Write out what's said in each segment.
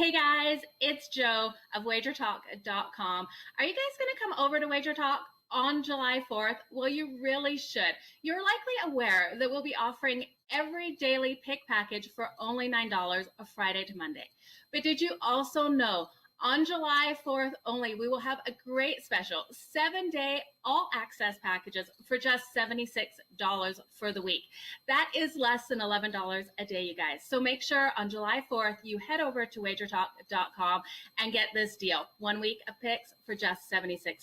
Hey guys, it's Joe of WagerTalk.com. Are you guys going to come over to WagerTalk on July 4th? Well, you really should. You're likely aware that we'll be offering every daily pick package for only $9 a Friday to Monday. But did you also know on July 4th only, we will have a great special 7-day all access packages for just $76 for the week. That is less than $11 a day, you guys. So make sure on July 4th, you head over to WagerTalk.com and get this deal. 1 week of picks for just $76.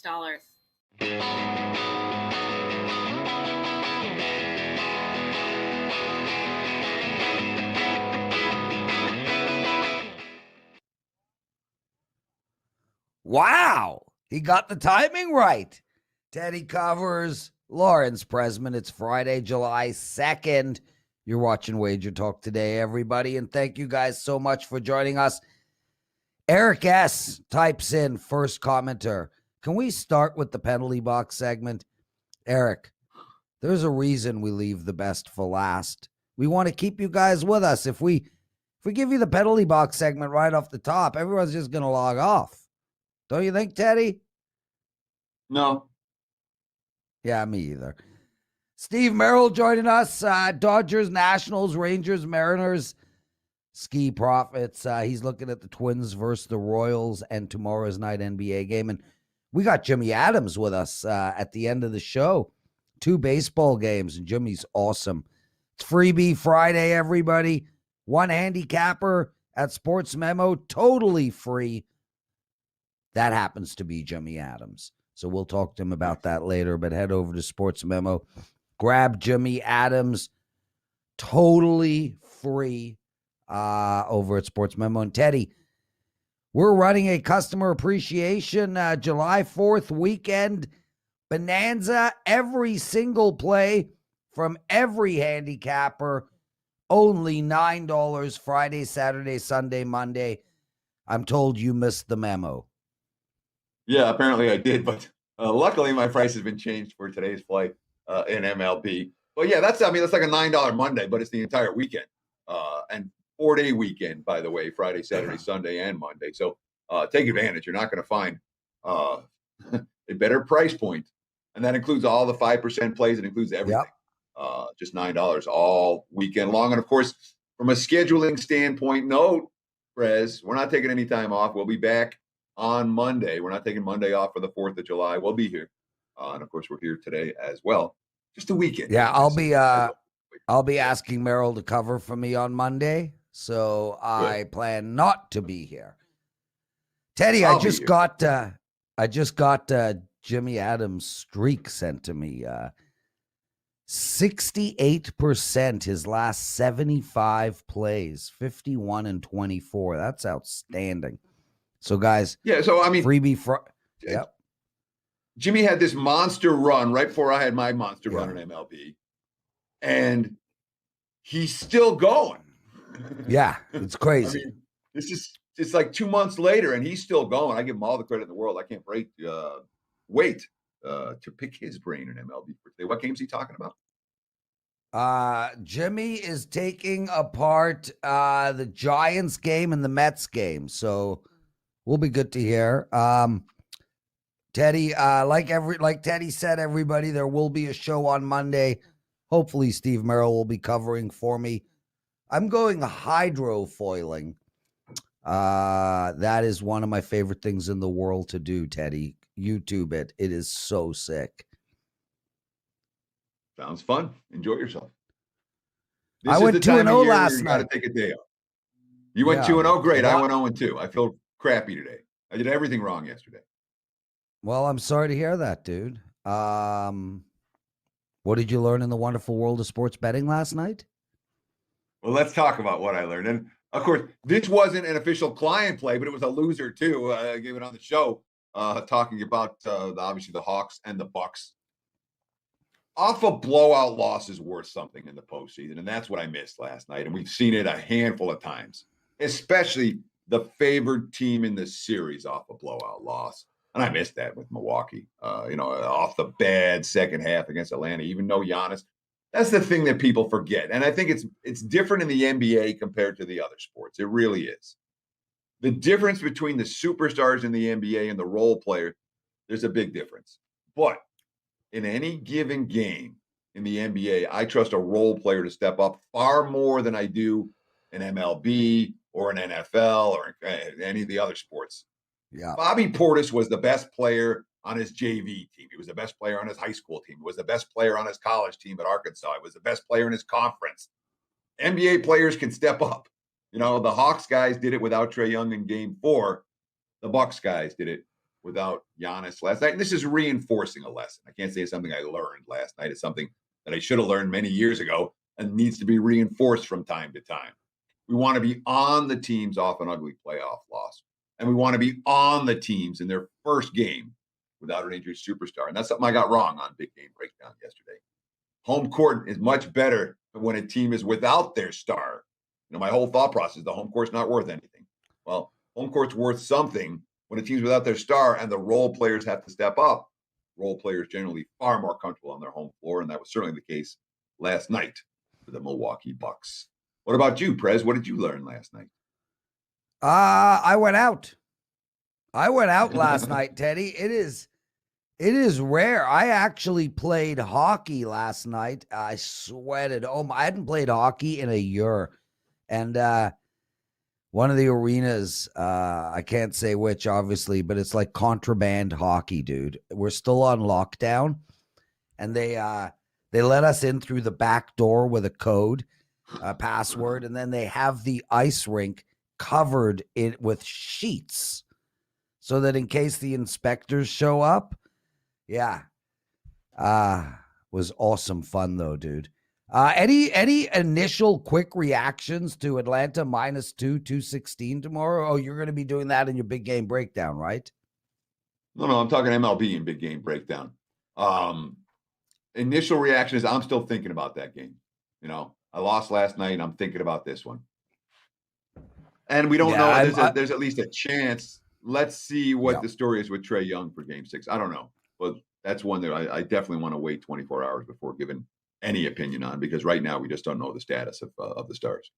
Wow, he got the timing right. Teddy covers Lawrence Presman. It's Friday, July 2nd. You're watching Wager Talk Today, everybody, and thank you guys so much for joining us. Eric S. types in, first commenter, can we start with the penalty box segment? Eric, there's a reason we leave the best for last. We want to keep you guys with us. If we give you the penalty box segment right off the top, everyone's just going to log off. Don't you think, Teddy? No. Yeah, me either. Steve Merril joining us. Dodgers, Nationals, Rangers, Mariners, Skee Profits. He's looking at the Twins versus the Royals and tomorrow's night NBA game. And we got Jimmy Adams with us at the end of the show. 2 baseball games, and Jimmy's awesome. It's Freebie Friday, everybody. 1 handicapper at Sportsmemo, totally free. That happens to be Jimmy Adams. So we'll talk to him about that later, but head over to Sportsmemo. Grab Jimmy Adams, totally free over at Sportsmemo. And Teddy, we're running a customer appreciation July 4th weekend bonanza. Every single play from every handicapper, only $9 Friday, Saturday, Sunday, Monday. I'm told you missed the memo. Yeah, apparently I did, but luckily my price has been changed for today's flight in MLB. But yeah, that's like a $9 Monday, but it's the entire weekend and 4-day weekend, by the way, Friday, Saturday, Sunday, and Monday. So take advantage. You're not going to find a better price point, and that includes all the 5% plays. It includes everything. Yep. Just $9 all weekend long. And of course, from a scheduling standpoint, no, Prez, we're not taking any time off. We'll be back on Monday. We're not taking Monday off for the 4th of July. We'll be here. And of course, we're here today as well. Just a weekend. Yeah, I'll be asking Merril to cover for me on Monday. So I plan not to be here. Teddy, I just got Jimmy Adams' streak sent to me. 68% his last 75 plays, 51 and 24. That's outstanding. So, guys, yeah. So I mean, freebie. Yep. Jimmy had this monster run right before I had my monster run in MLB, and he's still going. Yeah, it's crazy. I mean, it's like 2 months later, and he's still going. I give him all the credit in the world. I can't wait to pick his brain in MLB for today. What game's he talking about? Jimmy is taking apart the Giants game and the Mets game, so will be good to hear. Teddy, like Teddy said, everybody, there will be a show on Monday. Hopefully Steve Merril will be covering for me. I'm going hydrofoiling. That is one of my favorite things in the world to do, Teddy. YouTube it. It is so sick. Sounds fun. Enjoy yourself. I went 2-0 last night. You got to take a day off. You went 2-0? Great. I went 0-2. I feel crappy today. I did everything wrong yesterday. Well, I'm sorry to hear that, dude. What did you learn in the wonderful world of sports betting last night? Well, let's talk about what I learned. And of course, this wasn't an official client play, but it was a loser too. I gave it on the show, talking about obviously the Hawks and the Bucks. Off a blowout loss is worth something in the postseason, and that's what I missed last night. And we've seen it a handful of times, especially the favored team in the series off a blowout loss. And I missed that with Milwaukee, off the bad second half against Atlanta, even though Giannis. That's the thing that people forget. And I think it's different in the NBA compared to the other sports. It really is. The difference between the superstars in the NBA and the role player, there's a big difference. But in any given game in the NBA, I trust a role player to step up far more than I do in MLB or in NFL or any of the other sports. Yeah. Bobby Portis was the best player on his JV team. He was the best player on his high school team. He was the best player on his college team at Arkansas. He was the best player in his conference. NBA players can step up. You know, the Hawks guys did it without Trae Young in game 4. The Bucks guys did it without Giannis last night. And this is reinforcing a lesson. I can't say it's something I learned last night. It's something that I should have learned many years ago and needs to be reinforced from time to time. We want to be on the teams off an ugly playoff loss. And we want to be on the teams in their first game without an injured superstar. And that's something I got wrong on Big Game Breakdown yesterday. Home court is much better when a team is without their star. You know, my whole thought process, the home court's not worth anything. Well, home court's worth something when a team's without their star and the role players have to step up. Role players generally far more comfortable on their home floor, and that was certainly the case last night for the Milwaukee Bucks. What about you, Prez? What did you learn last night? I went out. Last night, Teddy. It is rare. I actually played hockey last night. I sweated. I hadn't played hockey in a year. And one of the arenas, I can't say which, obviously, but it's like contraband hockey, dude. We're still on lockdown. And they let us in through the back door with a code, password, and then they have the ice rink covered it with sheets so that in case the inspectors show up. Yeah. Was awesome fun though, dude. Any initial quick reactions to Atlanta -2, 216 tomorrow? Oh, you're going to be doing that in your Big Game Breakdown, right? No, I'm talking MLB in Big Game Breakdown. Initial reaction is I'm still thinking about that game. You know, I lost last night and I'm thinking about this one. And we don't know. There's at least a chance. Let's see what the story is with Trae Young for Game 6. I don't know. But that's one that I definitely want to wait 24 hours before giving any opinion on, because right now we just don't know the status of the Stars.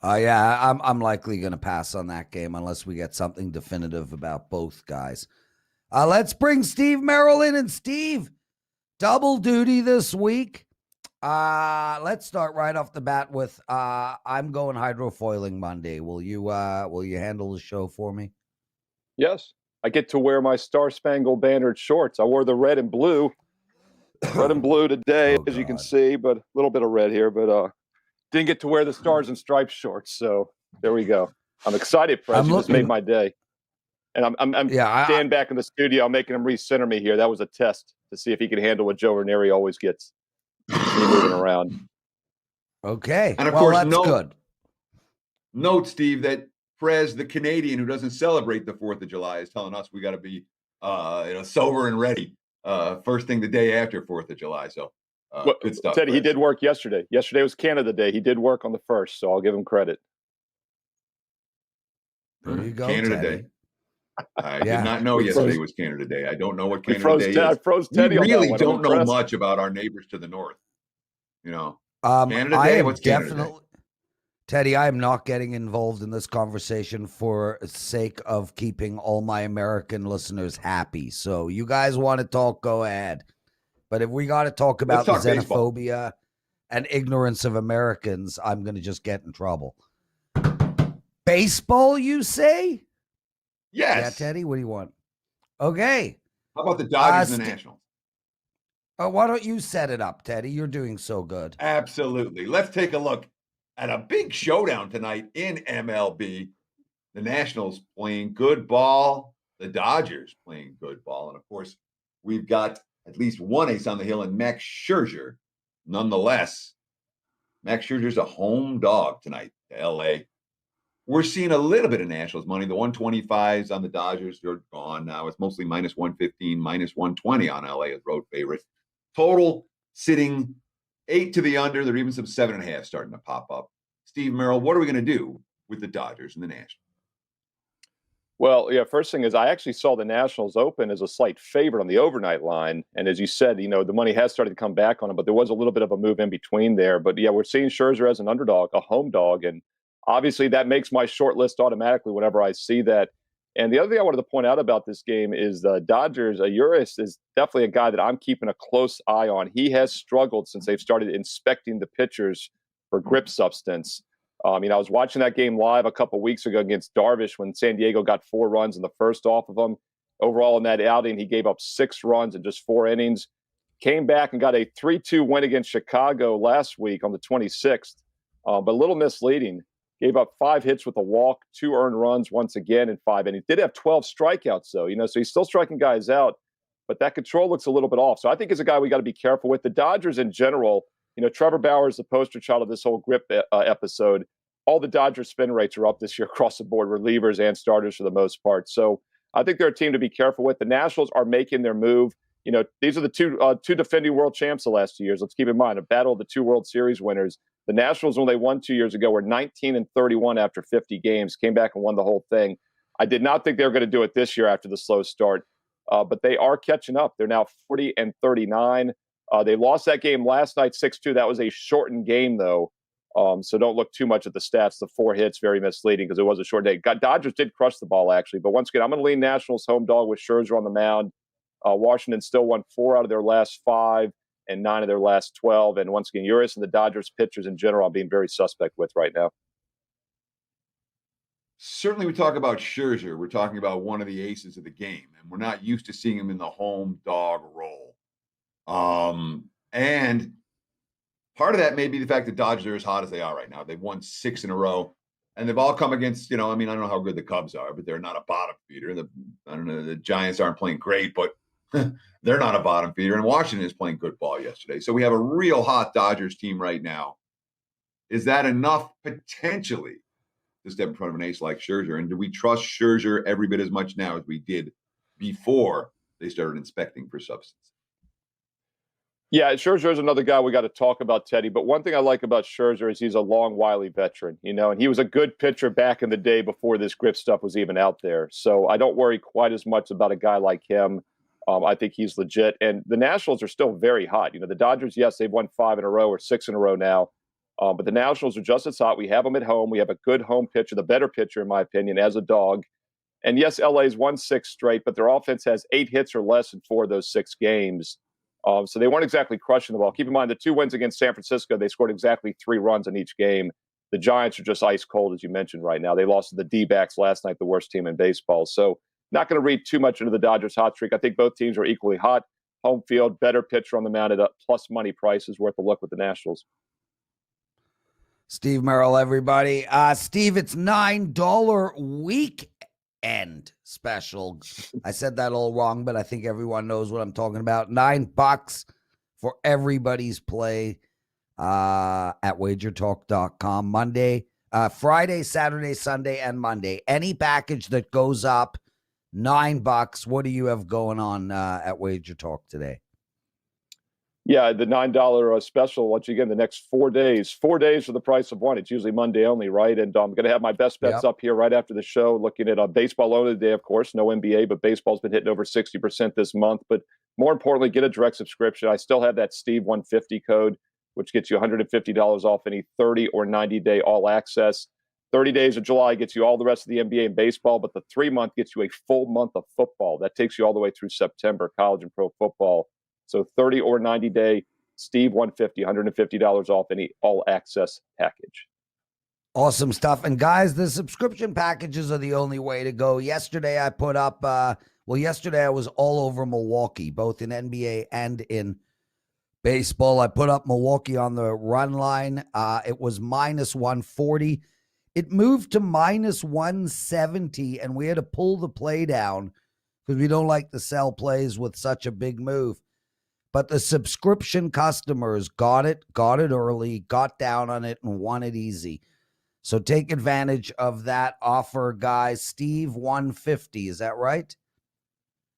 Yeah, I'm likely going to pass on that game unless we get something definitive about both guys. Let's bring Steve Merril in. And Steve, double duty this week. Let's start right off the bat with I'm going hydrofoiling Monday. Will you handle the show for me? Yes. I get to wear my Star Spangled Bannered shorts. I wore the red and blue today, as you can see, but a little bit of red here, but didn't get to wear the Stars and Stripes shorts. So there we go. I'm excited, Prez. You just made my day. And I'm standing back in the studio. I'm making him recenter me here. That was a test to see if he can handle what Joe Ranieri always gets. Moving around. Okay. And of course, that's good. Note, Steve, that Prez, the Canadian who doesn't celebrate the 4th of July, is telling us we got to be sober and ready first thing the day after 4th of July. So good stuff. Teddy, Prez. He did work yesterday. Yesterday was Canada Day. He did work on the 1st, so I'll give him credit. There you go, Canada Teddy. Day. I did not know yesterday was Canada Day. I don't know what Canada Day is. I froze Teddy. We really don't know much about our neighbors to the north. You know, Canada Day. What's Canada Day? Teddy, I am not getting involved in this conversation for sake of keeping all my American listeners happy. So you guys want to talk, go ahead. But if we got to talk about the xenophobia and ignorance of Americans, I'm going to just get in trouble. Baseball, you say? Yes. Yeah, Teddy, what do you want? Okay. How about the Dodgers and the Nationals? Why don't you set it up, Teddy? You're doing so good. Absolutely. Let's take a look at a big showdown tonight in MLB. The Nationals playing good ball, the Dodgers playing good ball. And of course, we've got at least one ace on the hill in Max Scherzer. Nonetheless, Max Scherzer's a home dog tonight to LA. We're seeing a little bit of Nationals money. The 125s on the Dodgers, they're gone now. It's mostly -115, -120 on LA as road favorite. Total sitting 8 to the under. There are even some 7.5 starting to pop up. Steve Merril, what are we going to do with the Dodgers and the Nationals? Well, yeah, first thing is I actually saw the Nationals open as a slight favorite on the overnight line. And as you said, the money has started to come back on them, but there was a little bit of a move in between there. But yeah, we're seeing Scherzer as an underdog, a home dog. And obviously that makes my short list automatically whenever I see that. And the other thing I wanted to point out about this game is the Dodgers. Urias is definitely a guy that I'm keeping a close eye on. He has struggled since they've started inspecting the pitchers for grip substance. I was watching that game live a couple weeks ago against Darvish when San Diego got 4 runs in the first off of him. Overall in that outing, he gave up 6 runs in just 4 innings. Came back and got a 3-2 win against Chicago last week on the 26th, but a little misleading. Gave up 5 hits with a walk, 2 earned runs once again in 5 innings. Did have 12 strikeouts, though, so he's still striking guys out, but that control looks a little bit off. So I think he's a guy we got to be careful with. The Dodgers in general, Trevor Bauer is the poster child of this whole grip episode. All the Dodgers spin rates are up this year across the board, relievers and starters for the most part. So I think they're a team to be careful with. The Nationals are making their move. These are the two defending world champs the last 2 years. Let's keep in mind a battle of the 2 World Series winners. The Nationals, when they won 2 years ago, were 19-31 after 50 games, came back and won the whole thing. I did not think they were going to do it this year after the slow start, but they are catching up. They're now 40-39. They lost that game last night 6-2. That was a shortened game, though, so don't look too much at the stats. The 4 hits, very misleading because it was a short day. Dodgers did crush the ball, actually, but once again, I'm going to lean Nationals home dog with Scherzer on the mound. Washington still won 4 out of their last 5. And 9 of their last 12. And once again, Urias and the Dodgers pitchers in general, I'm being very suspect with right now. Certainly we talk about Scherzer. We're talking about one of the aces of the game, and we're not used to seeing him in the home dog role. And part of that may be the fact that Dodgers are as hot as they are right now. They've won 6 in a row, and they've all come against, I don't know how good the Cubs are, but they're not a bottom feeder. The Giants aren't playing great, but they're not a bottom feeder, and Washington is playing good ball yesterday. So we have a real hot Dodgers team right now. Is that enough potentially to step in front of an ace like Scherzer? And do we trust Scherzer every bit as much now as we did before they started inspecting for substance? Yeah, Scherzer is another guy we got to talk about, Teddy. But one thing I like about Scherzer is he's a long, wily veteran, and he was a good pitcher back in the day before this grip stuff was even out there. So I don't worry quite as much about a guy like him. I think he's legit. And the Nationals are still very hot. The Dodgers, yes, they've won 5 in a row or 6 in a row now. But the Nationals are just as hot. We have them at home. We have a good home pitcher, the better pitcher, in my opinion, as a dog. And yes, LA's won 6 straight, but their offense has 8 hits or less in 4 of those 6 games. So they weren't exactly crushing the ball. Keep in mind, the 2 wins against San Francisco, they scored exactly 3 runs in each game. The Giants are just ice cold, as you mentioned right now. They lost to the D-backs last night, the worst team in baseball. So not going to read too much into the Dodgers hot streak. I think both teams are equally hot. Home field, better pitcher on the mound at a plus money price is worth a look with the Nationals. Steve Merril, everybody. Steve, it's $9 weekend special. I said that all wrong, but I think everyone knows what I'm talking about. $9 for everybody's play at WagerTalk.com. Friday, Saturday, Sunday, and Monday. Any package that goes up $9. What do you have going on at Wager Talk today? Yeah, the $9 special. Once again, the next 4 days. 4 days for the price of one. It's usually Monday only, right? And I'm going to have my best bets up here right after the show. Looking at baseball only today, of course. No NBA, but baseball's been hitting over 60% this month. But more importantly, get a direct subscription. I still have that Steve 150 code, which gets you $150 off any 30 or 90-day all access. 30 days of July gets you all the rest of the NBA and baseball, but the 3-month gets you a full month of football. That takes you all the way through September, college and pro football. So 30 or 90-day, Steve 150, $150 off any all-access package. Awesome stuff. And guys, the subscription packages are the only way to go. Yesterday I put up, yesterday I was all over Milwaukee, both in NBA and in baseball. I put up Milwaukee on the run line. It was minus 140. It moved to minus 170, and we had to pull the play down because we don't like to sell plays with such a big move. But the subscription customers got it early, got down on it, and won it easy. So take advantage of that offer, guys. Steve 150, is that right?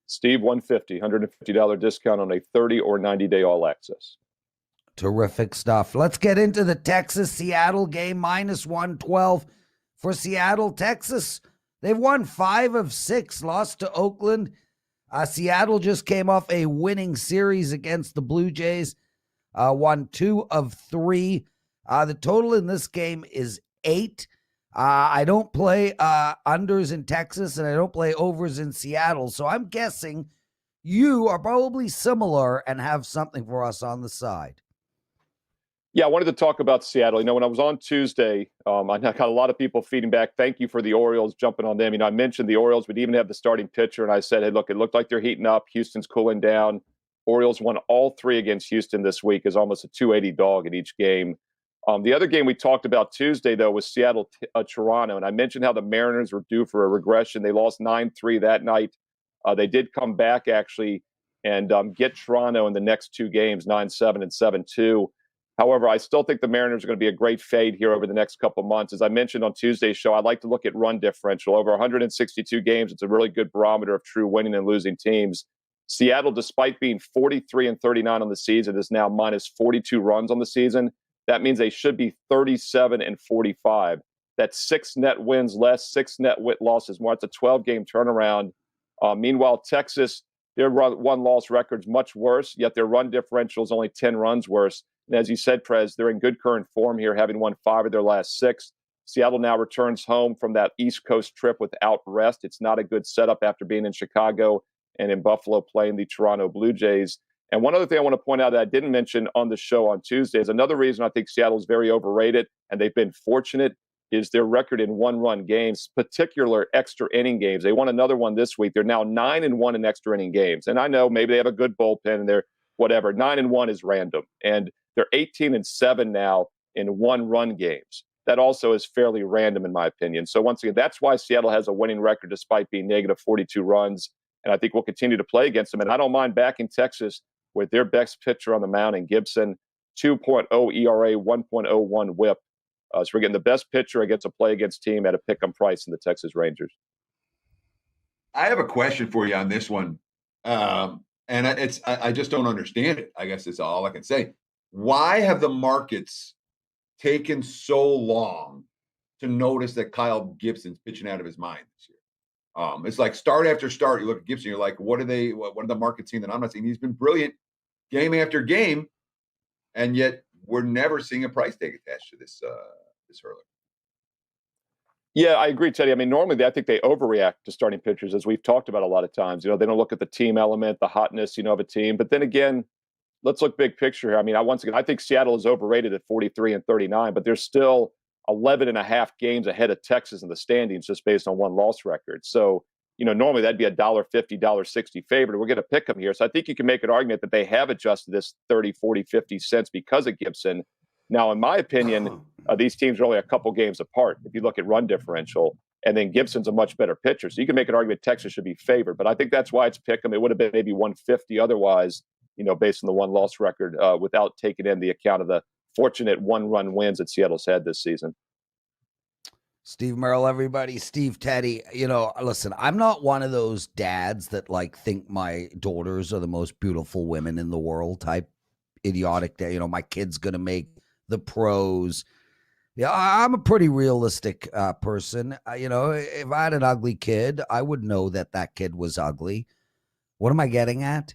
Steve 150, $150 discount on a 30 or 90-day all access. Terrific stuff. Let's get into the Texas-Seattle game, minus 112 for Seattle. Texas, they've won 5 of 6, lost to Oakland. Seattle just came off a winning series against the Blue Jays, won 2 of 3. The total in this game is 8. I don't play unders in Texas, and I don't play overs in Seattle. So I'm guessing you are probably similar and have something for us on the side. Yeah, I wanted to talk about Seattle. When I was on Tuesday, I got a lot of people feeding back. Thank you for the Orioles jumping on them. I mentioned the Orioles would even have the starting pitcher, and I said, hey, look, it looked like they're heating up. Houston's cooling down. Orioles won all 3 against Houston this week, is almost a 280 dog in each game. The other game we talked about Tuesday, though, was Seattle-Toronto, and I mentioned how the Mariners were due for a regression. They lost 9-3 that night. They did come back, actually, and get Toronto in the next 2 games, 9-7 and 7-2. However, I still think the Mariners are going to be a great fade here over the next couple of months. As I mentioned on Tuesday's show, I like to look at run differential. Over 162 games, it's a really good barometer of true winning and losing teams. Seattle, despite being 43-39 on the season, is now minus 42 runs on the season. That means they should be 37-45. That's 6 net wins less, 6 net losses more. It's a 12-game turnaround. Meanwhile, Texas, their one-loss record's much worse, yet their run differential is only 10 runs worse. And as you said, Prez, they're in good current form here, having won 5 of their last 6. Seattle now returns home from that East Coast trip without rest. It's not a good setup after being in Chicago and in Buffalo playing the Toronto Blue Jays. And one other thing I want to point out that I didn't mention on the show on Tuesday is another reason I think Seattle is very overrated, and they've been fortunate, is their record in one-run games, particular extra inning games. They won another one this week. They're now 9-1 in extra inning games. And I know maybe they have a good bullpen and they're whatever. 9-1 is random. And they're 18-7 now in one-run games. That also is fairly random, in my opinion. So once again, that's why Seattle has a winning record despite being negative 42 runs. And I think we'll continue to play against them. And I don't mind back in Texas with their best pitcher on the mound in Gibson, 2.0 ERA, 1.01 WHIP. So we're getting the best pitcher against a play against team at a pick-em price in the Texas Rangers. I have a question for you on this one. And I just don't understand it. I guess that's all I can say. Why have the markets taken so long to notice that Kyle Gibson's pitching out of his mind this year? It's like start after start. You look at Gibson, you're like, what are the markets seeing that I'm not seeing? He's been brilliant game after game, and yet we're never seeing a price tag attached to this hurler. Yeah, I agree, Teddy. I mean, normally I think they overreact to starting pitchers, as we've talked about a lot of times. They don't look at the team element, the hotness, of a team. But then again, let's look big picture here. I mean, I think Seattle is overrated at 43-39, but there's still 11 and a half games ahead of Texas in the standings just based on one loss record. So, normally that'd be a $1.50, $1.60 favorite. We're going to pick them here. So I think you can make an argument that they have adjusted this 30, 40, 50 cents because of Gibson. Now, in my opinion, these teams are only a couple games apart if you look at run differential, and then Gibson's a much better pitcher. So you can make an argument Texas should be favored, but I think that's why it's pick 'em. It would have been maybe 150 otherwise, based on the one loss record without taking in the account of the fortunate one-run wins that Seattle's had this season. Steve Merril, everybody. Steve Teddy. Listen, I'm not one of those dads that think my daughters are the most beautiful women in the world type idiotic that, my kid's going to make the pros. Yeah, I'm a pretty realistic person. If I had an ugly kid, I would know that kid was ugly. What am I getting at?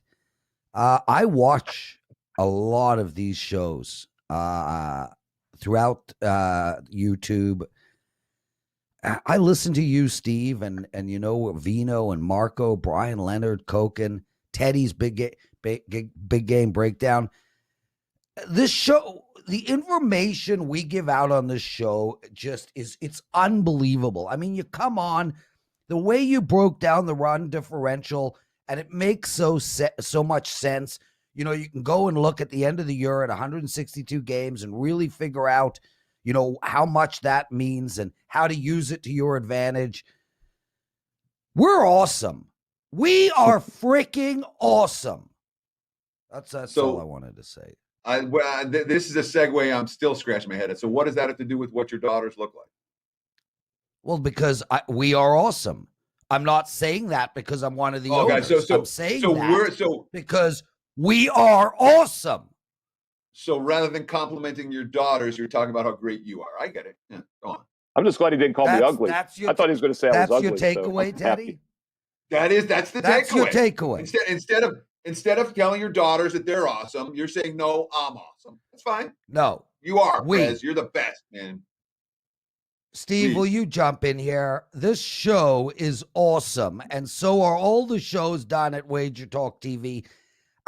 I watch a lot of these shows throughout YouTube. I listen to you, Steve, and Vino and Marco, Brian Leonard, Koken, Teddy's big game breakdown. This show, the information we give out on this show it's unbelievable. I mean, you come on, the way you broke down the run differential, and it makes so much sense. You can go and look at the end of the year at 162 games and really figure out, how much that means and how to use it to your advantage. We're awesome. We are freaking awesome. That's all I wanted to say. This is a segue I'm still scratching my head at. So what does that have to do with what your daughters look like? Well, because we are awesome. I'm not saying that because I'm one of the owners. I'm saying because we are awesome. So rather than complimenting your daughters, you're talking about how great you are. I get it. Yeah, go on. I'm just glad he didn't call me ugly. I thought he was going to say I was ugly. That's your takeaway, Teddy? That's the takeaway. That's your takeaway. Instead of telling your daughters that they're awesome, you're saying, no, I'm awesome. That's fine. No. You are, Prez. You're the best, man. Steve, Please. will you jump in here? This show is awesome, and so are all the shows done at WagerTalk TV.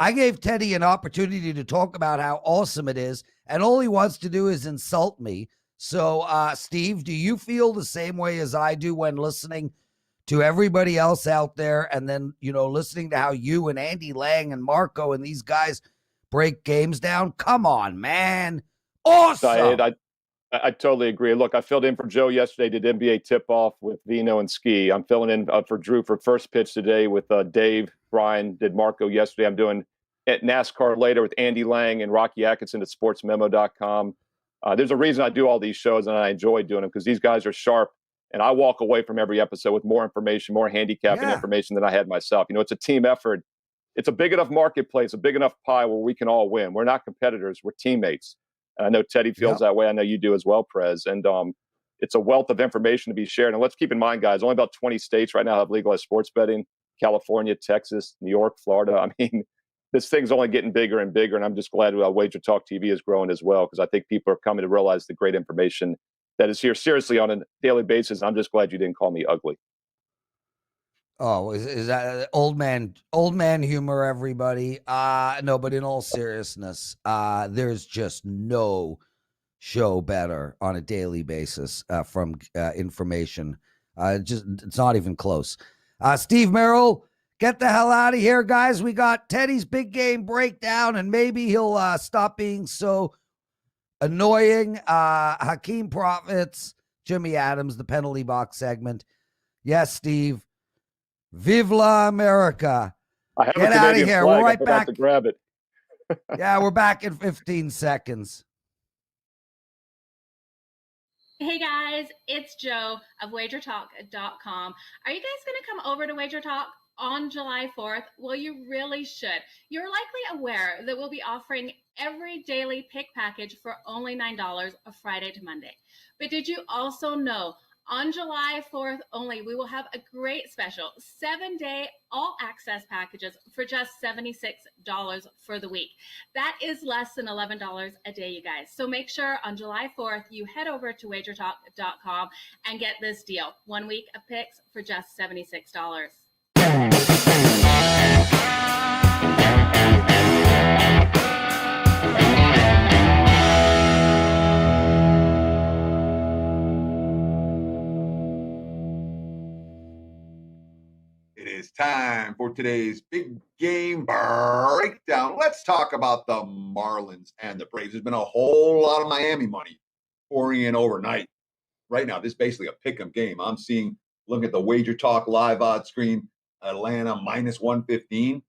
I gave Teddy an opportunity to talk about how awesome it is, and all he wants to do is insult me. So, Steve, do you feel the same way as I do when listening to everybody else out there, and then, listening to how you and Andy Lang and Marco and these guys break games down? Come on, man. Awesome. I totally agree. Look, I filled in for Joe yesterday, did NBA tip-off with Vino and Skee. I'm filling in for Drew for first pitch today with Dave. Brian did Marco yesterday. I'm doing at NASCAR later with Andy Lang and Rocky Atkinson at sportsmemo.com. There's a reason I do all these shows, and I enjoy doing them because these guys are sharp, and I walk away from every episode with more information, more handicapping information than I had myself. It's a team effort. It's a big enough marketplace, a big enough pie where we can all win. We're not competitors. We're teammates. And I know Teddy feels that way. I know you do as well, Prez. And it's a wealth of information to be shared. And let's keep in mind, guys, only about 20 states right now have legalized sports betting. California, Texas, New York, Florida. I mean, this thing's only getting bigger and bigger. And I'm just glad WagerTalk TV is growing as well, because I think people are coming to realize the great information that is here seriously on a daily basis. I'm just glad you didn't call me ugly. Oh, is that old man humor, everybody? No, but in all seriousness, there's just no show better on a daily basis from information. It's not even close. Steve Merril, get the hell out of here, guys. We got Teddy's big game breakdown, and maybe he'll stop being so annoying. Hakeem Profits, Jimmy Adams, the penalty box segment. Yes, Steve. Vive la America. I have Get out of here. Flag. We're right back. To grab it. Yeah, we're back in 15 seconds. Hey guys, it's Joe of WagerTalk.com. Are you guys going to come over to WagerTalk on July 4th? Well, you really should. You're likely aware that we'll be offering every daily pick package for only $9 Friday to Monday. But did you also know on July 4th only, we will have a great special 7-day all-access packages for just $76 for the week. That is less than $11 a day, you guys. So make sure on July 4th, you head over to WagerTalk.com and get this deal. 1 week of picks for just $76. It's time for today's big game breakdown. Let's talk about the Marlins and the Braves. There's been a whole lot of Miami money pouring in overnight. Right now, this is basically a pick-em game. I'm looking at the WagerTalk live odds screen, Atlanta minus 115,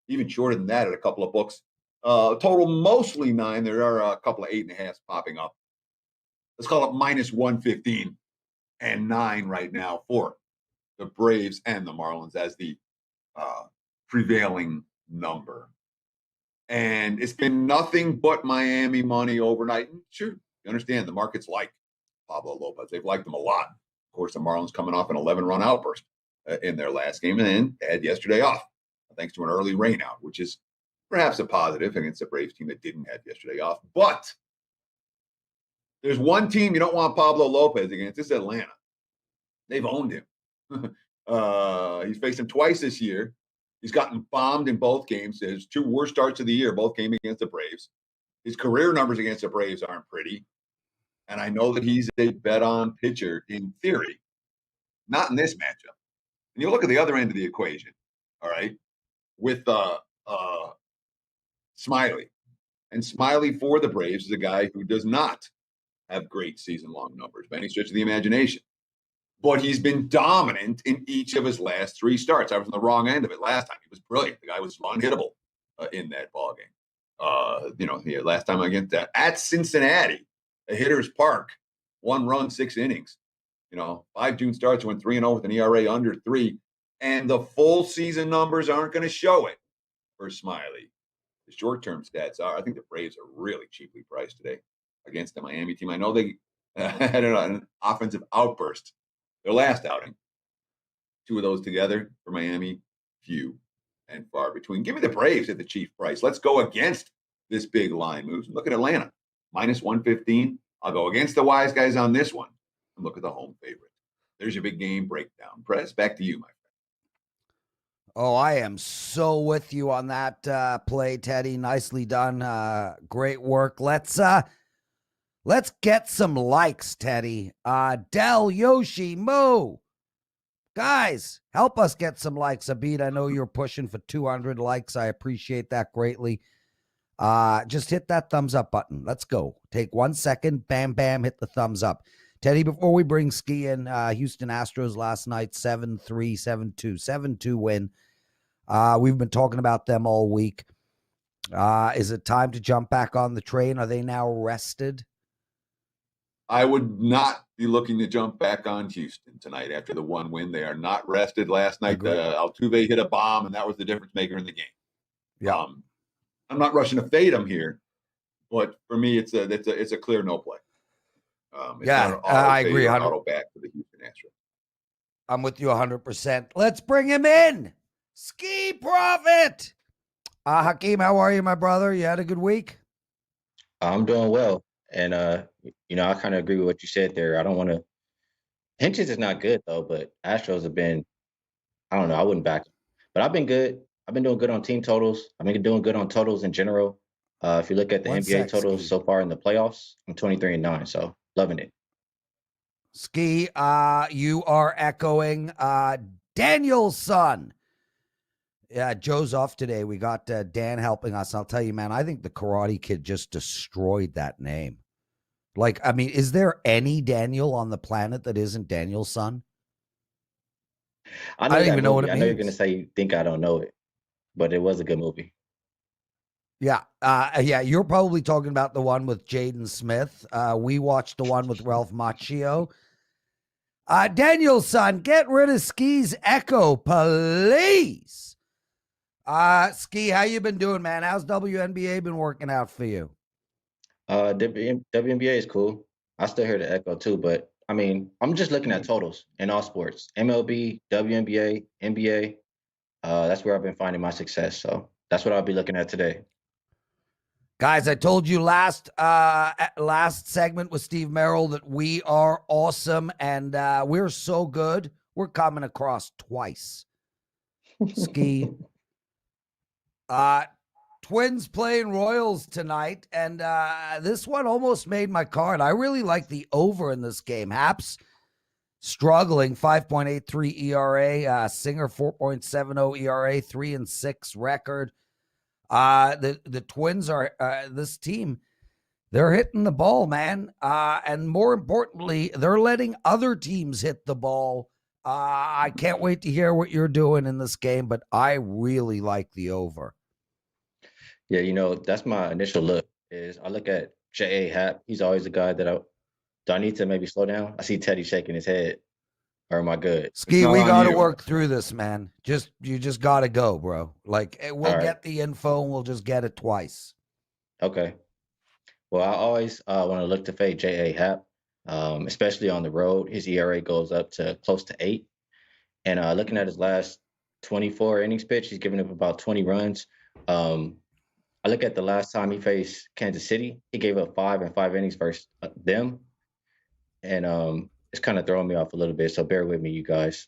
even shorter than that at a couple of books. Total mostly 9. There are a couple of 8.5s popping up. Let's call it minus 115 and 9 right now for the Braves and the Marlins as the prevailing number. And it's been nothing but Miami money overnight. And sure, you understand the markets like Pablo Lopez. They've liked him a lot. Of course, the Marlins coming off an 11-run outburst in their last game and then had yesterday off thanks to an early rainout, which is perhaps a positive against a Braves team that didn't have yesterday off. But there's one team you don't want Pablo Lopez against. This is Atlanta. They've owned him. He's faced him twice this year. He's gotten bombed in both games. His 2 worst starts of the year both came against the Braves. His career numbers against the Braves aren't pretty. And I know that he's a bet-on pitcher in theory, not in this matchup. And you look at the other end of the equation, all right, with Smiley. And Smiley for the Braves is a guy who does not have great season-long numbers by any stretch of the imagination. But he's been dominant in each of his last 3 starts. I was on the wrong end of it last time. He was brilliant. The guy was unhittable in that ballgame. Last time against that at Cincinnati, a hitter's park, 1 run, 6 innings. 5 June starts, went 3-0 with an ERA under 3, and the full season numbers aren't going to show it for Smiley. The short-term stats are. I think the Braves are really cheaply priced today against the Miami team. I know they had an offensive outburst their last outing. 2 of those together for Miami, few and far between. Give me the Braves at the cheap price. Let's go against this big line moves. Look at Atlanta, minus 115. I'll go against the wise guys on this one. and look at the home favorite. There's your big game breakdown. Prez, back to you, my friend. Oh, I am so with you on that play, Teddy. Nicely done. Great work. Let's get some likes, Teddy. Del, Yoshi, Mo. Guys, help us get some likes. Abid, I know you're pushing for 200 likes. I appreciate that greatly. Just hit that thumbs up button. Let's go. Take 1 second. Bam, bam. Hit the thumbs up. Teddy, before we bring Skee in, Houston Astros last night, 7-3, 7-2, 7-2 win. We've been talking about them all week. Is it time to jump back on the train? Are they now rested? I would not be looking to jump back on Houston tonight after the one win. They are not rested. Last night, Altuve hit a bomb, and that was the difference maker in the game. Yeah. I'm not rushing to fade them here, but for me, it's a clear no play. I agree. Auto back for the Houston Astros. I'm with you 100%. Let's bring him in. Skee Profit. Hakeem, how are you, my brother? You had a good week? I'm doing well. And, I kind of agree with what you said there. I don't want to – Hinches is not good, though, but Astros have been – I don't know. I wouldn't back them. But I've been good. I've been doing good on team totals. I've been doing good on totals in general. If you look at the NBA totals so far in the playoffs, I'm 23-9, so loving it. Skee, you are echoing Daniel's son. Yeah, Joe's off today. We got Dan helping us. I'll tell you, man, I think the Karate Kid just destroyed that name. Like, I mean, is there any Daniel on the planet that isn't Daniel's son? I don't even know what it means. I know you're going to say you think I don't know it, but it was a good movie. Yeah. You're probably talking about the one with Jaden Smith. We watched the one with Ralph Macchio. Daniel's son, get rid of Skee's echo, please. Skee, how you been doing, man? How's WNBA been working out for you? WNBA is cool. I still hear the echo too, but I mean, I'm just looking at totals in all sports. MLB, WNBA, NBA. That's where I've been finding my success. So that's what I'll be looking at today. Guys, I told you last segment with Steve Merril that we are awesome and we're so good. We're coming across twice. Skee. Twins playing Royals tonight, and this one almost made my card. I really like the over in this game. Haps struggling, 5.83 ERA. Singer 4.70 ERA, 3-6 record. The Twins are this team. They're hitting the ball, man, and more importantly, they're letting other teams hit the ball. I can't wait to hear what you're doing in this game, but I really like the over. Yeah, that's my initial look. Is I look at J.A. Happ. He's always a guy that do I need to maybe slow down? I see Teddy shaking his head. Or am I good? Skee, we got to work through this, man. You just got to go, bro. Like, we'll get the info and we'll just get it twice. Okay. Well, I always want to look to fade J.A. Happ, especially on the road. His ERA goes up to close to 8. And looking at his last 24 innings pitch, he's given up about 20 runs. I look at the last time he faced Kansas City, he gave up 5 in 5 innings versus them. And it's kind of throwing me off a little bit, so bear with me, you guys.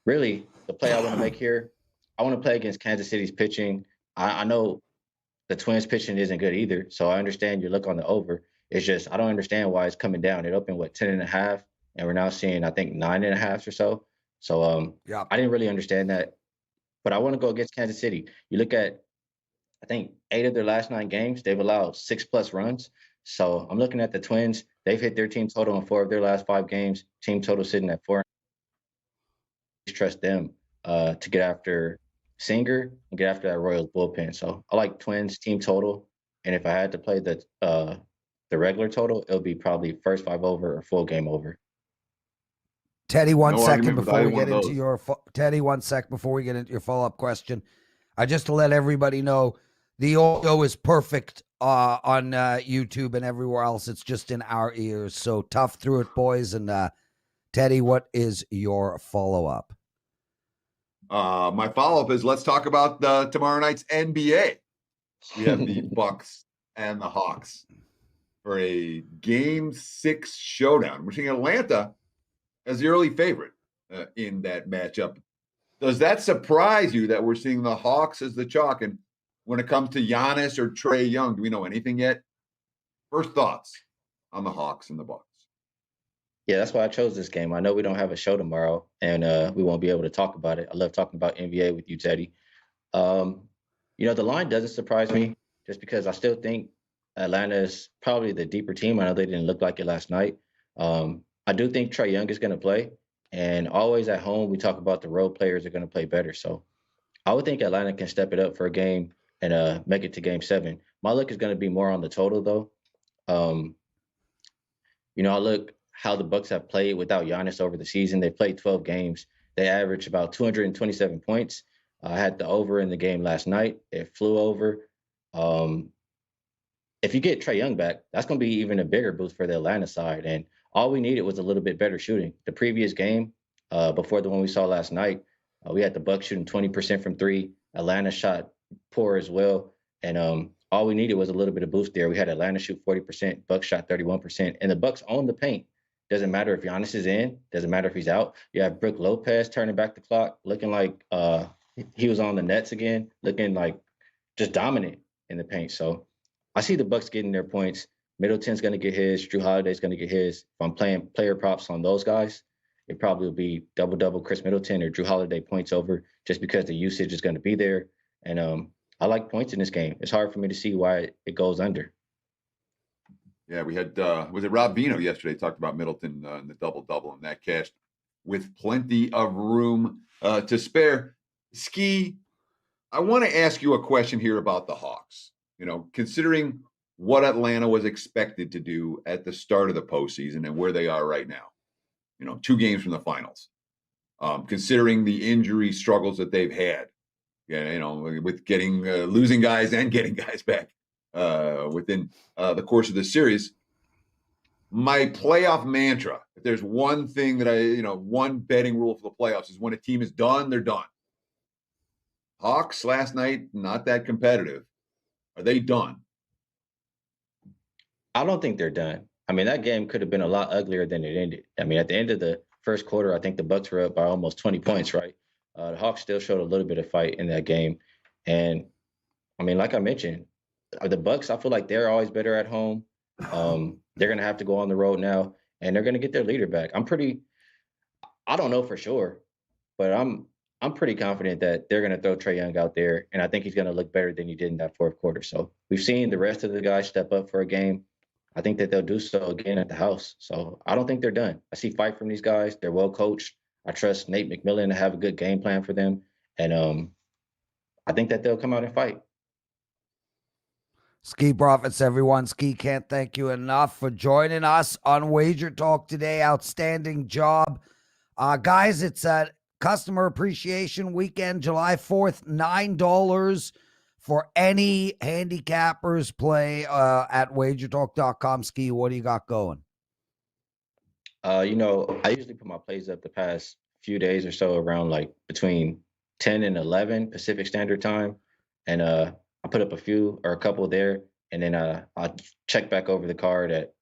Really, the play I want to make here, I want to play against Kansas City's pitching. I know the Twins pitching isn't good either, so I understand your look on the over. It's just I don't understand why it's coming down. It opened, 10.5, and we're now seeing, I think, 9.5 or so. So I didn't really understand that. But I want to go against Kansas City. You look at, I think, 8 of their last 9 games, they've allowed 6+ runs. So I'm looking at the Twins. They've hit their team total in 4 of their last 5 games. Team total sitting at 4. Trust them to get after Singer and get after that Royals bullpen. So I like Twins team total. And if I had to play the regular total, it'll be probably first 5 over or full game over. Teddy, one second before we get into your follow-up question. Just to let everybody know, the audio is perfect on YouTube and everywhere else. It's just in our ears. So tough through it, boys. And Teddy, what is your follow-up? My follow-up is let's talk about tomorrow night's NBA. We have the Bucks and the Hawks for a Game 6 showdown. We're seeing Atlanta as the early favorite in that matchup. Does that surprise you that we're seeing the Hawks as the chalk? And when it comes to Giannis or Trae Young, do we know anything yet? First thoughts on the Hawks and the Bucks. Yeah, that's why I chose this game. I know we don't have a show tomorrow, and we won't be able to talk about it. I love talking about NBA with you, Teddy. The line doesn't surprise me just because I still think Atlanta is probably the deeper team. I know they didn't look like it last night. I do think Trae Young is going to play. And always at home, we talk about the role players are going to play better. So I would think Atlanta can step it up for a game and make it to Game 7. My look is going to be more on the total, though. I look how the Bucks have played without Giannis over the season. They played 12 games. They averaged about 227 points. I had the over in the game last night. It flew over. If you get Trae Young back, that's going to be even a bigger boost for the Atlanta side. And all we needed was a little bit better shooting. The previous game, before the one we saw last night, we had the Bucks shooting 20% from three. Atlanta shot poor as well. And all we needed was a little bit of boost there. We had Atlanta shoot 40%, Bucks shot 31%. And the Bucks own the paint. Doesn't matter if Giannis is in. Doesn't matter if he's out. You have Brook Lopez turning back the clock, looking like he was on the Nets again, looking like just dominant in the paint. So I see the Bucks getting their points. Middleton's going to get his. Drew Holiday's going to get his. If I'm playing player props on those guys, it probably will be double Chris Middleton or Drew Holiday points over just because the usage is going to be there. And I like points in this game. It's hard for me to see why it goes under. Yeah, we had, was it Rob Vino yesterday talked about Middleton and the double-double, and that cashed with plenty of room to spare. Skee, I want to ask you a question here about the Hawks. Considering what Atlanta was expected to do at the start of the postseason and where they are right now, 2 games from the finals, considering the injury struggles that they've had, with getting losing guys and getting guys back within the course of the series. My playoff mantra, if there's one thing that one betting rule for the playoffs is when a team is done, they're done. Hawks last night, not that competitive. Are they done? I don't think they're done. I mean, that game could have been a lot uglier than it ended. I mean, at the end of the first quarter, I think the Bucks were up by almost 20 points, right? The Hawks still showed a little bit of fight in that game. And, I mean, like I mentioned, the Bucks, I feel like they're always better at home. They're going to have to go on the road now, and they're going to get their leader back. I don't know for sure, but I'm pretty confident that they're going to throw Trae Young out there, and I think he's going to look better than he did in that fourth quarter. So we've seen the rest of the guys step up for a game. I think that they'll do so again at the house. So I don't think they're done. I see fight from these guys. They're well coached. I trust Nate McMillan to have a good game plan for them. And I think that they'll come out and fight. Skee Profits, everyone. Skee, can't thank you enough for joining us on Wager Talk today. Outstanding job. Guys, it's a Customer Appreciation Weekend, July 4th, $9 for any handicappers play at WagerTalk.com. Skee, what do you got going? I usually put my plays up the past few days or so around like between 10 and 11 Pacific Standard Time. And I put up a couple there. And then I'll check back over the card at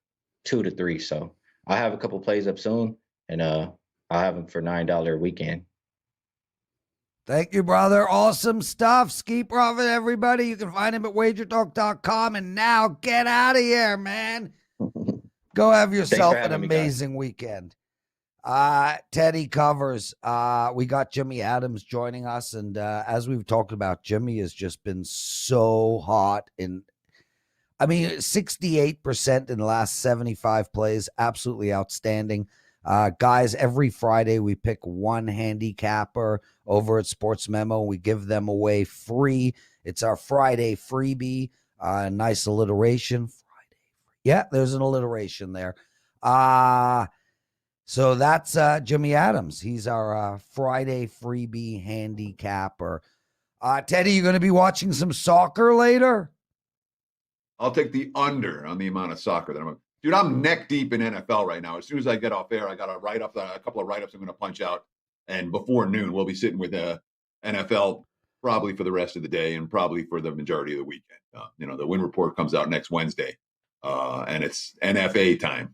2 to 3. So I'll have a couple plays up soon. And I'll have them for $9 weekend. Thank you, brother. Awesome stuff. Skee Profit, everybody. You can find him at WagerTalk.com. And now get out of here, man. Go have yourself an amazing weekend. Teddy covers. We got Jimmy Adams joining us. And as we've talked about, Jimmy has just been so hot. 68% in the last 75 plays. Absolutely outstanding. Guys, every Friday we pick one handicapper over at Sportsmemo. We give them away free. It's our Friday freebie. Nice alliteration. Yeah, there's an alliteration there. So that's Jimmy Adams. He's our Friday freebie handicapper. Teddy, you going to be watching some soccer later? I'll take the under on the amount of soccer that I'm neck deep in NFL right now. As soon as I get off air, I got a couple of write-ups I'm going to punch out. And before noon, we'll be sitting with NFL probably for the rest of the day and probably for the majority of the weekend. The win report comes out next Wednesday, and it's NFA time,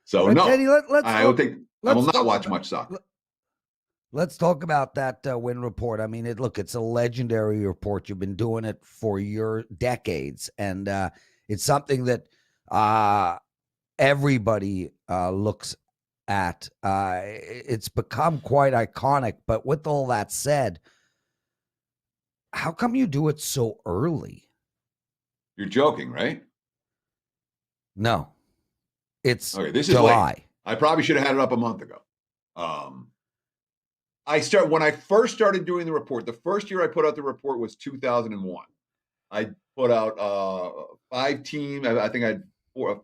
So no, Teddy, I will not watch much soccer. Let's talk about that win report. I mean, it's a legendary report. You've been doing it for your decades, and it's something that everybody looks at. It's become quite iconic. But with all that said, how come you do it so early? You're joking, right? No, it's okay. This July. Is late. I probably should have had it up a month ago. When I first started doing the report, the first year I put out the report was 2001. I put out 5 teams. I think I had 4. I think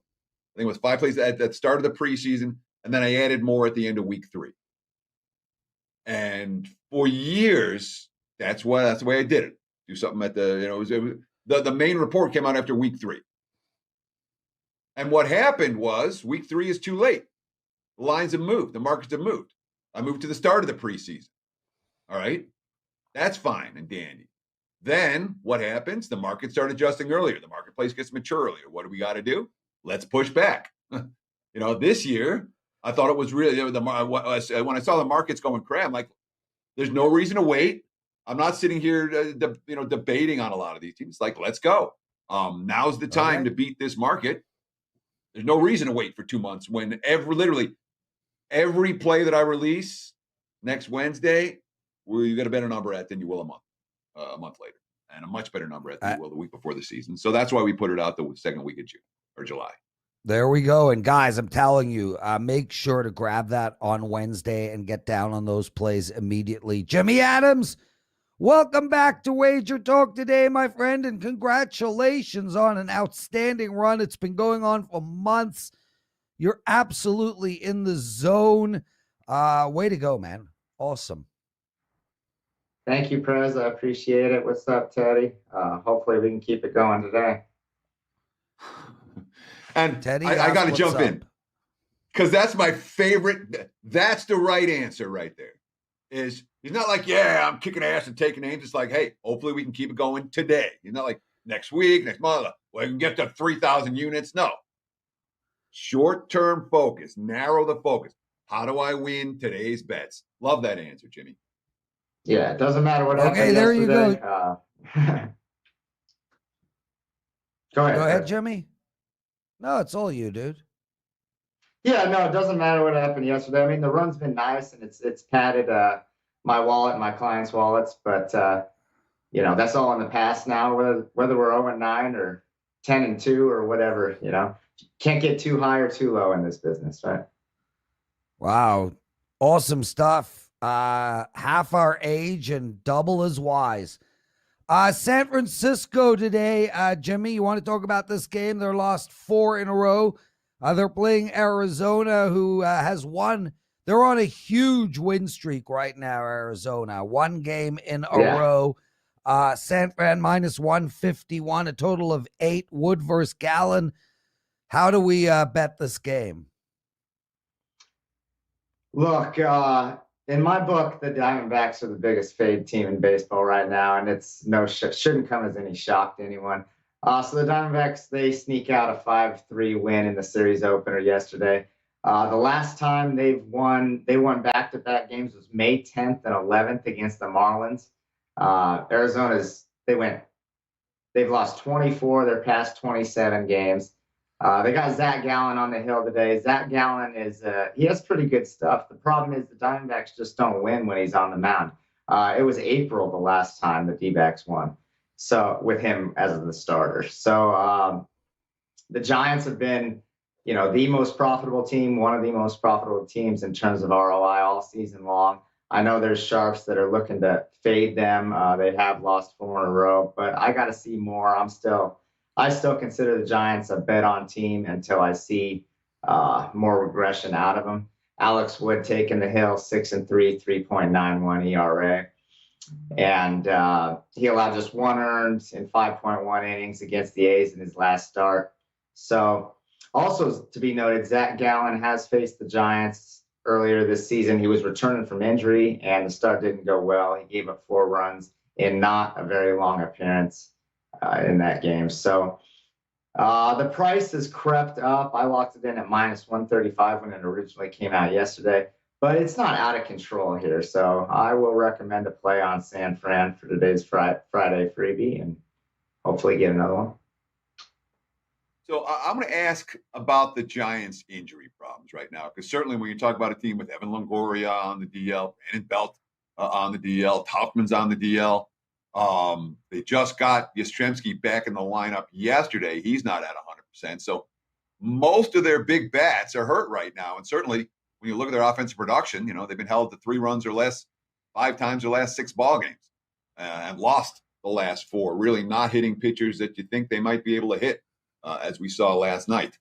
it was 5 plays that started the preseason, and then I added more at the end of week 3. And for years, that's the way I did it. Do something at the main report came out after week 3. And what happened was week 3 is too late. The lines have moved. The markets have moved. I moved to the start of the preseason. All right. That's fine and dandy. Then what happens? The markets start adjusting earlier. The marketplace gets mature earlier. What do we got to do? Let's push back. This year, I thought it was really, when I saw the markets going crazy, I'm like, there's no reason to wait. I'm not sitting here, debating on a lot of these teams. Like, let's go. Now's the time to beat this market. There's no reason to wait for 2 months when every play that I release next Wednesday, you got a better number at than you will a month later, and a much better number at than you will the week before the season. So that's why we put it out the second week of June or July. There we go. And guys, I'm telling you, make sure to grab that on Wednesday and get down on those plays immediately. Jimmy Adams, welcome back to Wager Talk Today, my friend, and congratulations on an outstanding run. It's been going on for months. You're absolutely in the zone. Way to go, man. Awesome. Thank you, Prez. I appreciate it. What's up, Teddy? Hopefully we can keep it going today. And Teddy, I got to jump in because that's my favorite. That's the right answer right there. He's not like, yeah, I'm kicking ass and taking names. It's like, hey, hopefully we can keep it going today. He's not like next week, next month, we can get to 3,000 units. No. Short-term focus, narrow the focus. How do I win today's bets? Love that answer, Jimmy. Yeah, it doesn't matter what happened yesterday. There you go. Go ahead, Jimmy. No, it's all you, dude. Yeah, no, it doesn't matter what happened yesterday. I mean, the run's been nice, and it's padded my wallet and my clients' wallets, but that's all in the past now. Whether we're 0-9 or 10-2 or whatever, can't get too high or too low in this business, right? Wow, awesome stuff. Half our age and double as wise. San Francisco today, Jimmy, you want to talk about this game? They're lost 4 in a row. They're playing Arizona, who has won. They're on a huge win streak right now, Arizona. 1 game in a row. San Fran minus 151, a total of 8. Wood versus Gallen. How do we bet this game? Look, in my book, the Diamondbacks are the biggest fade team in baseball right now, and it's shouldn't come as any shock to anyone. So the Diamondbacks, they sneak out a 5-3 win in the series opener yesterday. The last time they won back-to-back games was May 10th and 11th against the Marlins. They've lost 24 their past 27 games. They got Zach Gallen on the hill today. Zach Gallen he has pretty good stuff. The problem is the Diamondbacks just don't win when he's on the mound. It was April the last time the D-backs won. So with him as the starter. So the Giants have been, the most profitable team, one of the most profitable teams in terms of ROI all season long. I know there's sharps that are looking to fade them. They have lost 4 in a row, but I got to see more. I still consider the Giants a bet on team until I see more regression out of them. Alex Wood taking the hill, 6-3, 3.91 ERA. And he allowed just 1 earned in 5.1 innings against the A's in his last start. So also to be noted, Zach Gallen has faced the Giants earlier this season. He was returning from injury, and the start didn't go well. He gave up 4 runs in not a very long appearance in that game. So The price has crept up. I locked it in at minus 135 when it originally came out yesterday, but it's not out of control here. So I will recommend a play on San Fran for today's Friday freebie and hopefully get another one. So I'm going to ask about the Giants' injury problems right now, because certainly when you talk about a team with Evan Longoria on the DL, Brandon Belt on the DL, Tauchman's on the DL, they just got Yastrzemski back in the lineup yesterday. He's not at 100%. So most of their big bats are hurt right now. And certainly when you look at their offensive production, they've been held to 3 runs or less 5 times their last 6 ball games and lost the last 4, really not hitting pitchers that you think they might be able to hit. As we saw last night.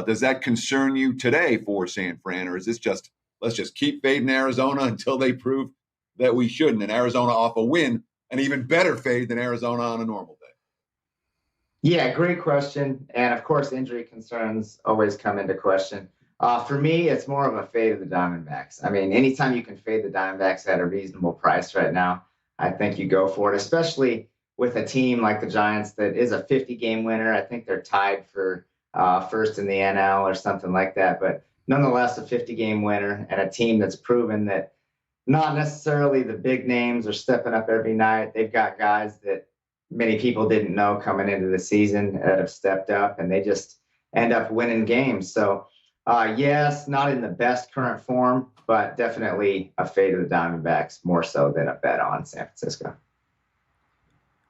Does that concern you today for San Fran, or is this just, let's just keep fading Arizona until they prove that we shouldn't, and Arizona off a win, an even better fade than Arizona on a normal day? Yeah, great question. And of course, injury concerns always come into question. For me, it's more of a fade of the Diamondbacks. I mean, anytime you can fade the Diamondbacks at a reasonable price right now, I think you go for it, especially with a team like the Giants that is a 50-game winner. I think they're tied for first in the NL or something like that. But nonetheless, a 50-game winner and a team that's proven that not necessarily the big names are stepping up every night. They've got guys that many people didn't know coming into the season that have stepped up, and they just end up winning games. So, yes, not in the best current form, but definitely a fade of the Diamondbacks more so than a bet on San Francisco.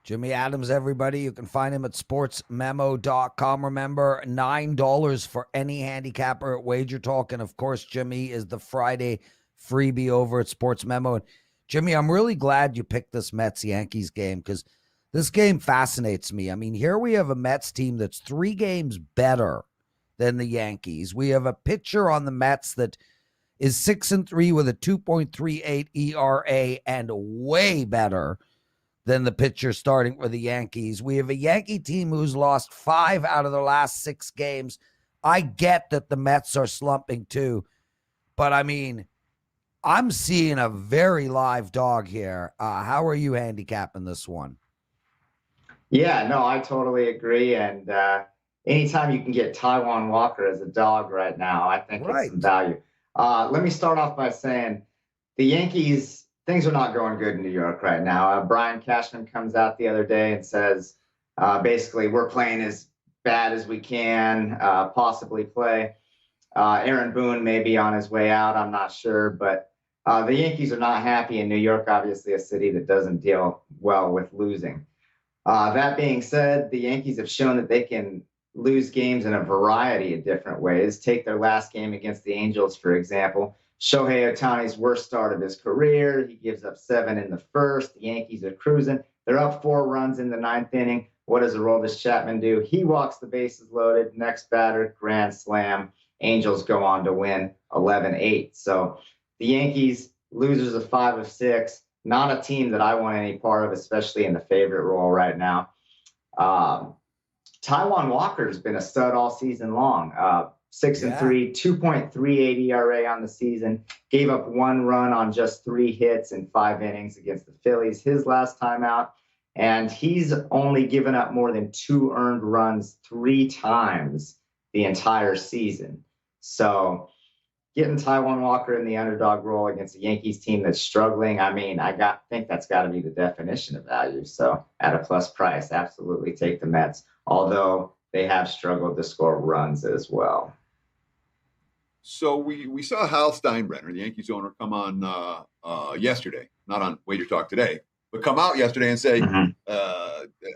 Jimmy Adams, everybody. You can find him at sportsmemo.com. Remember, $9 for any handicapper at WagerTalk. And, of course, Jimmy is the Friday freebie over at Sportsmemo. And, Jimmy, I'm really glad you picked this Mets-Yankees game because this game fascinates me. I mean, here we have a Mets team that's 3 games better than the Yankees. We have a pitcher on the Mets that is 6-3 with a 2.38 ERA and way better than the pitcher starting for the Yankees. We have a Yankee team who's lost 5 out of the last 6 games. I get that the Mets are slumping too, but I mean, I'm seeing a very live dog here. How are you handicapping this one? Yeah, no, I totally agree. And anytime you can get Taijuan Walker as a dog right now, I think it's some value. Let me start off by saying the Yankees, things are not going good in New York right now. Brian Cashman comes out the other day and says, basically, we're playing as bad as we can possibly play. Aaron Boone may be on his way out. I'm not sure. But the Yankees are not happy in New York, obviously a city that doesn't deal well with losing. That being said, the Yankees have shown that they can lose games in a variety of different ways. Take their last game against the Angels, for example. Shohei Ohtani's worst start of his career. He gives up 7 in the first. The Yankees are cruising. They're up 4 runs in the 9th inning. What does Aroldis Chapman do? He walks the bases loaded. Next batter, grand slam. Angels go on to win 11-8. So the Yankees, losers of 5 of 6. Not a team that I want any part of, especially in the favorite role right now. Taijuan Walker has been a stud all season long. 6-3, 2.38 ERA on the season. Gave up 1 run on just 3 hits in 5 innings against the Phillies his last time out. And he's only given up more than 2 earned runs 3 times the entire season. So getting Taijuan Walker in the underdog role against a Yankees team that's struggling, I mean, think that's got to be the definition of value. So at a plus price, absolutely take the Mets, although they have struggled to score runs as well. So we saw Hal Steinbrenner, the Yankees owner, come on yesterday, not on WagerTalk Today, but come out yesterday and say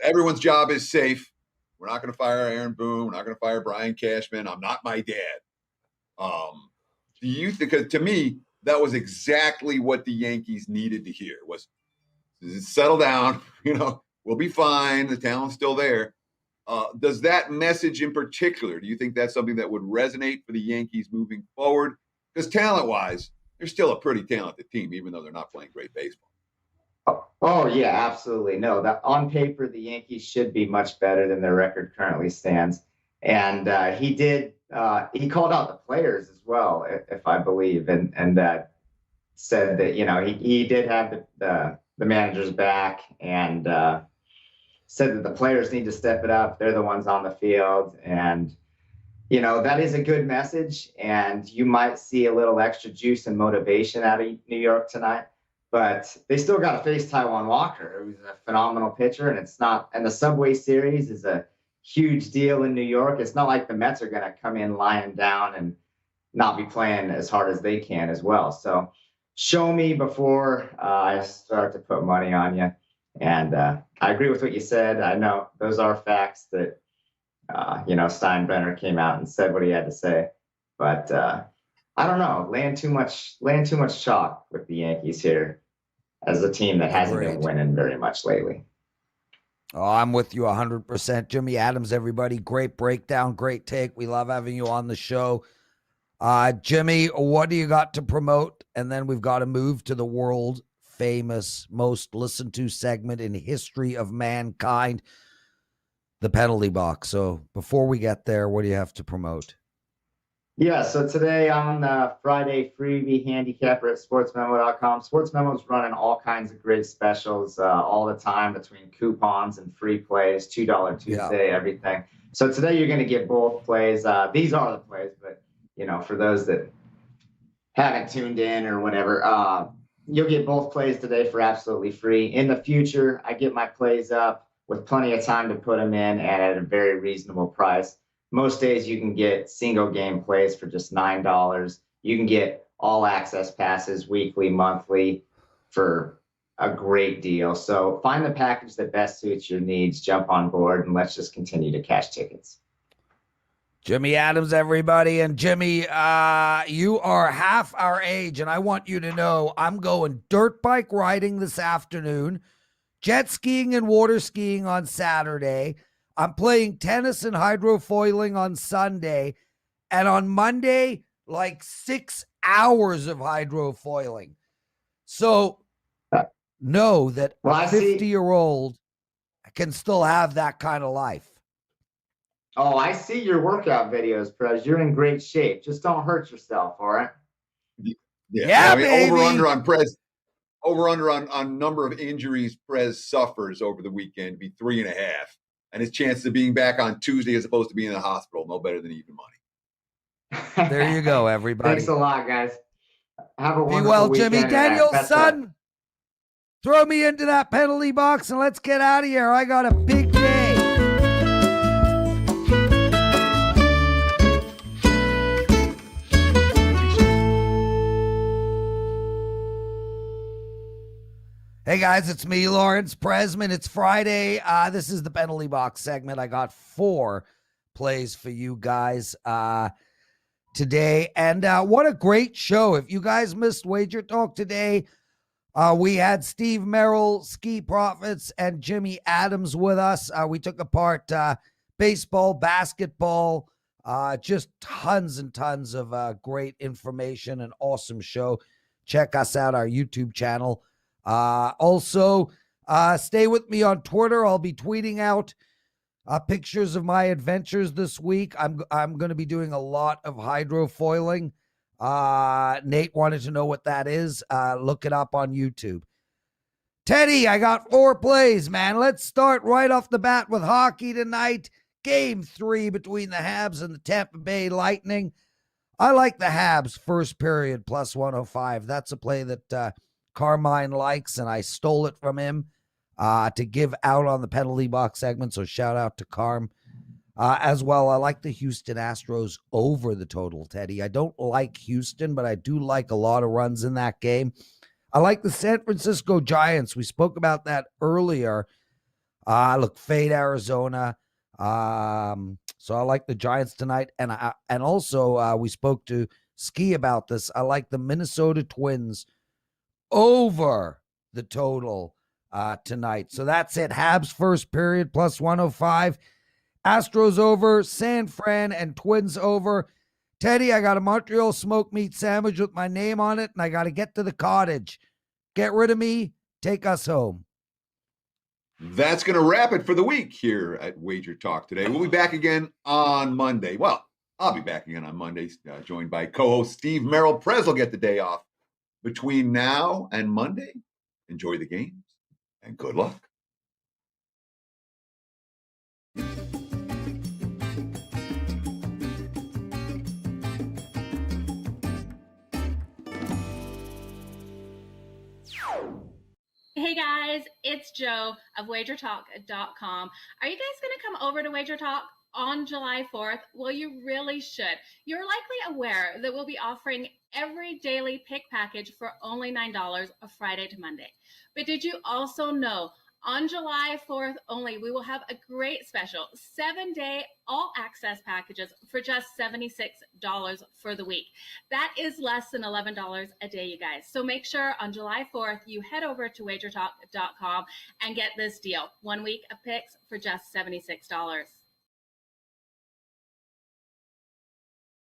everyone's job is safe. We're not going to fire Aaron Boone. We're not going to fire Brian Cashman. I'm not my dad. Do you think? Because to me, that was exactly what the Yankees needed to hear: was settle down. We'll be fine. The talent's still there. Does that message in particular, do you think that's something that would resonate for the Yankees moving forward? Because talent-wise, they're still a pretty talented team, even though they're not playing great baseball. Oh yeah, absolutely. No, that on paper, the Yankees should be much better than their record currently stands. And he called out the players as well, if I believe, and said that, he did have the manager's back, and said that the players need to step it up. They're the ones on the field. And, you know, that is a good message. And you might see a little extra juice and motivation out of New York tonight. But they still got to face Taijuan Walker, who's a phenomenal pitcher. And the Subway Series is a huge deal in New York. It's not like the Mets are going to come in lying down and not be playing as hard as they can as well. So show me before I start to put money on you. And I agree with what you said. I know those are facts that, Steinbrenner came out and said what he had to say. But I don't know, laying too much chalk with the Yankees here as a team that hasn't been winning very much lately. Oh, I'm with you 100%. Jimmy Adams, everybody. Great breakdown, great take. We love having you on the show. Jimmy, what do you got to promote? And then we've got to move to the world famous, most listened to segment in history of mankind, the penalty box. So before we get there, what do you have to promote? Yeah, so today on Friday freebie handicapper at sportsmemo.com. Sportsmemo is running all kinds of great specials all the time between coupons and free plays, $2 Tuesday, everything. So today you're going to get both plays. These are the plays, but, for those that haven't tuned in or whatever, you'll get both plays today for absolutely free. In the future, I get my plays up with plenty of time to put them in and at a very reasonable price. Most days you can get single game plays for just $9. You can get all access passes weekly, monthly for a great deal. So find the package that best suits your needs, jump on board, and let's just continue to cash tickets. Jimmy Adams, everybody. And Jimmy, you are half our age, and I want you to know I'm going dirt bike riding this afternoon, jet skiing and water skiing on Saturday. I'm playing tennis and hydrofoiling on Sunday. And on Monday, like 6 hours of hydrofoiling. So know that a 50-year-old can still have that kind of life. Oh, I see your workout videos, Prez. You're in great shape. Just don't hurt yourself, all right? Yeah, baby. Over-under on Prez. Over-under on number of injuries Prez suffers over the weekend to be 3.5. And his chances of being back on Tuesday as opposed to being in the hospital, no better than even money. There you go, everybody. Thanks a lot, guys. Have a wonderful Be well, weekend. Jimmy. Daniel's son, throw me into that penalty box and let's get out of here. I got a big day. Hey guys, it's me, Lawrence Presman. It's Friday. This is the penalty box segment. I got 4 plays for you guys today. And what a great show. If you guys missed Wager Talk today, we had Steve Merril, Skee Profits, and Jimmy Adams with us. We took apart baseball, basketball, just tons and tons of great information. An awesome show. Check us out, our YouTube channel. Also, stay with me on Twitter. I'll be tweeting out pictures of my adventures this week. I'm going to be doing a lot of hydrofoiling. Nate wanted to know what that is. Look it up on YouTube. Teddy, I got 4 plays, man. Let's start right off the bat with hockey tonight. Game 3 between the Habs and the Tampa Bay Lightning. I like the Habs first period plus 105. That's a play that Carmine likes, and I stole it from him to give out on the penalty box segment, so shout out to Carm. As well, I like the Houston Astros over the total, Teddy. I don't like Houston, but I do like a lot of runs in that game. I like the San Francisco Giants. We spoke about that earlier. Look, fade Arizona. So I like the Giants tonight, and also we spoke to Skee about this. I like the Minnesota Twins over the total tonight. So that's it. Habs first period plus 105. Astros over, San Fran and Twins over. Teddy, I got a Montreal smoked meat sandwich with my name on it, and I got to get to the cottage. Get rid of me. Take us home. That's going to wrap it for the week here at Wager Talk Today. We'll be back again on Monday. Well, I'll be back again on Monday, joined by co-host Steve Merril. Prez will get the day off. Between now and Monday, enjoy the games and good luck. Hey guys, it's Joe of WagerTalk.com. Are you guys going to come over to WagerTalk on July 4th? Well, you really should. You're likely aware that we'll be offering every daily pick package for only $9 a Friday to Monday. But did you also know on July 4th only, we will have a great special 7-day all access packages for just $76 for the week. That is less than $11 a day, you guys. So make sure on July 4th, you head over to WagerTalk.com and get this deal. 1 week of picks for just $76.